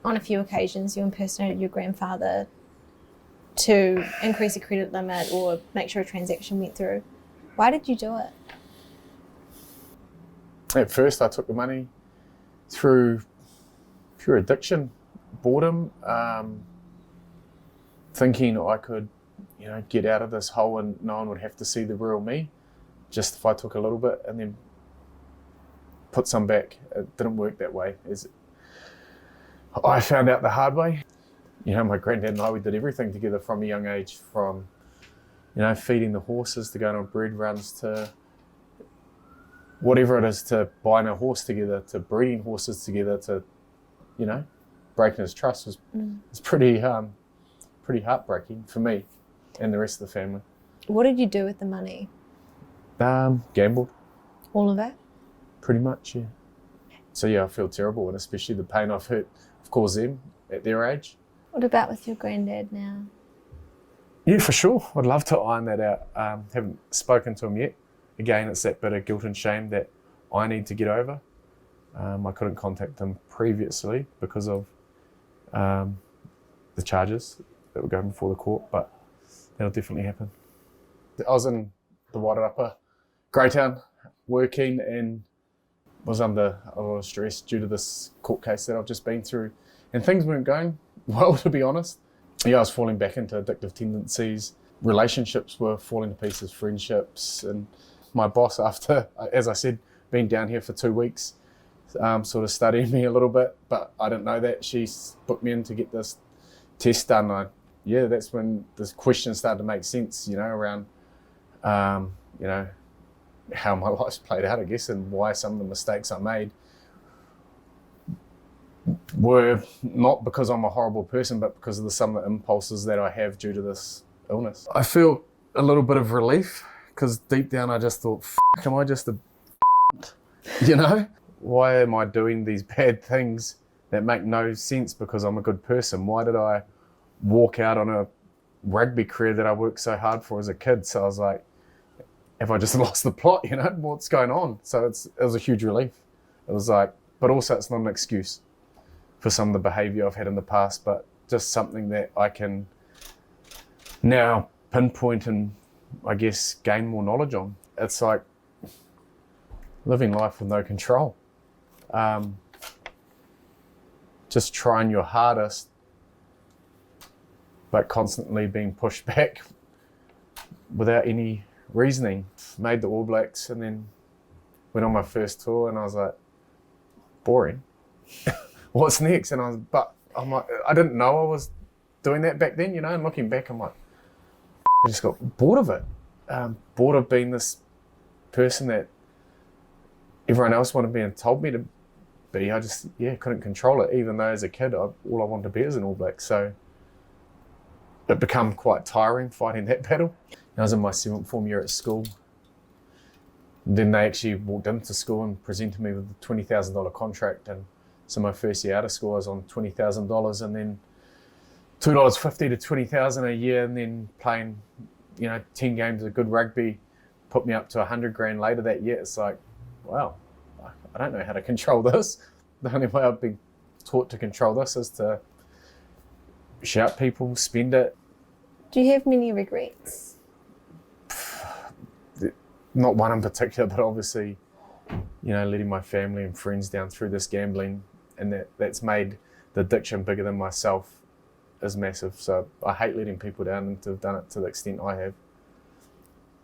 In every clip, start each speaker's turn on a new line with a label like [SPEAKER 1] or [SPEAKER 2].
[SPEAKER 1] on a few occasions you impersonated your grandfather to increase a credit limit or make sure a transaction went through. Why did you do it?
[SPEAKER 2] At first, I took the money through pure addiction, boredom, thinking I could, get out of this hole and no one would have to see the real me, just if I took a little bit and then put some back. It didn't work that way. I found out the hard way. My granddad and I, we did everything together from a young age, from, feeding the horses to going on breed runs to whatever it is, to buying a horse together, to breeding horses together, to, breaking his trust was pretty heartbreaking for me and the rest of the family.
[SPEAKER 1] What did you do with the money?
[SPEAKER 2] Gambled.
[SPEAKER 1] All of it?
[SPEAKER 2] Pretty much, yeah. So yeah, I feel terrible, and especially the pain I've caused them at their age.
[SPEAKER 1] What about with your granddad now?
[SPEAKER 2] Yeah, for sure. I'd love to iron that out. Haven't spoken to him yet. Again, it's that bit of guilt and shame that I need to get over. I couldn't contact him previously because of the charges that were going before the court, but that'll definitely happen. I was in the Wairarapa, Greytown, working, and was under a lot of stress due to this court case that I've just been through, and things weren't going well, to be honest. Yeah, I was falling back into addictive tendencies. Relationships were falling to pieces, friendships, and my boss, after, as I said, being down here for 2 weeks, sort of studying me a little bit, but I didn't know that. She booked me in to get this test done. That's when the questions started to make sense, around, how my life's played out, I guess, and why some of the mistakes I made were not because I'm a horrible person, but because of some of the impulses that I have due to this illness. I feel a little bit of relief, because deep down I just thought, am I just a Why am I doing these bad things that make no sense because I'm a good person? Why did I walk out on a rugby career that I worked so hard for as a kid? So I was like, have I just lost the plot, what's going on? So it was a huge relief. It was like, but also it's not an excuse for some of the behaviour I've had in the past, but just something that I can now pinpoint and, I guess, gain more knowledge on. It's like living life with no control. Just trying your hardest, but constantly being pushed back without any reasoning. Made the All Blacks and then went on my first tour, and I was like, boring. What's next? And I'm like, I didn't know I was doing that back then, and looking back, I'm like, I just got bored of it. Bored of being this person that everyone else wanted me and told me to be. I just, couldn't control it, even though as a kid, all I wanted to be is an All Black. So it became quite tiring fighting that battle. I was in my 7th form year at school. And then they actually walked into school and presented me with a $20,000 contract. And so my first year out of school, I was on $20,000, and then $2.50 to $20,000 a year, and then playing, 10 games of good rugby put me up to $100,000 later that year. It's like, wow, I don't know how to control this. The only way I've been taught to control this is to shout people, spend it.
[SPEAKER 1] Do you have many regrets?
[SPEAKER 2] Not one in particular, but obviously, letting my family and friends down through this gambling, and that's made the addiction bigger than myself, is massive. So I hate letting people down, and to have done it to the extent I have.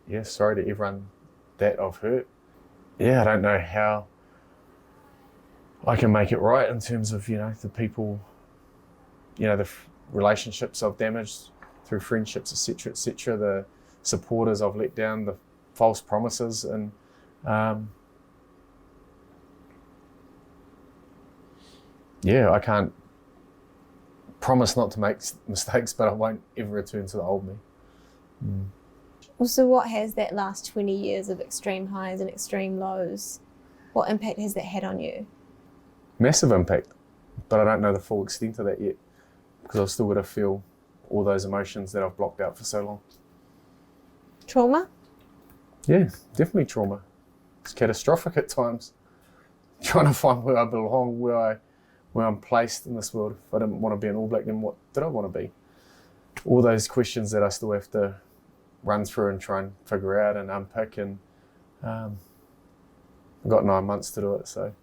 [SPEAKER 2] Yeah, sorry to everyone that I've hurt. Yeah, I don't know how I can make it right in terms of, the people, the relationships I've damaged through friendships, etc., the supporters I've let down, the false promises, and I can't promise not to make mistakes, but I won't ever return to the old me.
[SPEAKER 1] So what has that last 20 years of extreme highs and extreme lows, what impact has that had on you?
[SPEAKER 2] Massive impact, but I don't know the full extent of that yet, because I've still got to feel all those emotions that I've blocked out for so long.
[SPEAKER 1] Trauma?
[SPEAKER 2] Yeah, definitely trauma. It's catastrophic at times. Trying to find where I belong, where I where I'm placed in this world. If I didn't want to be an All Black, then what did I want to be? All those questions that I still have to run through and try and figure out and unpick, and I've got 9 months to do it, so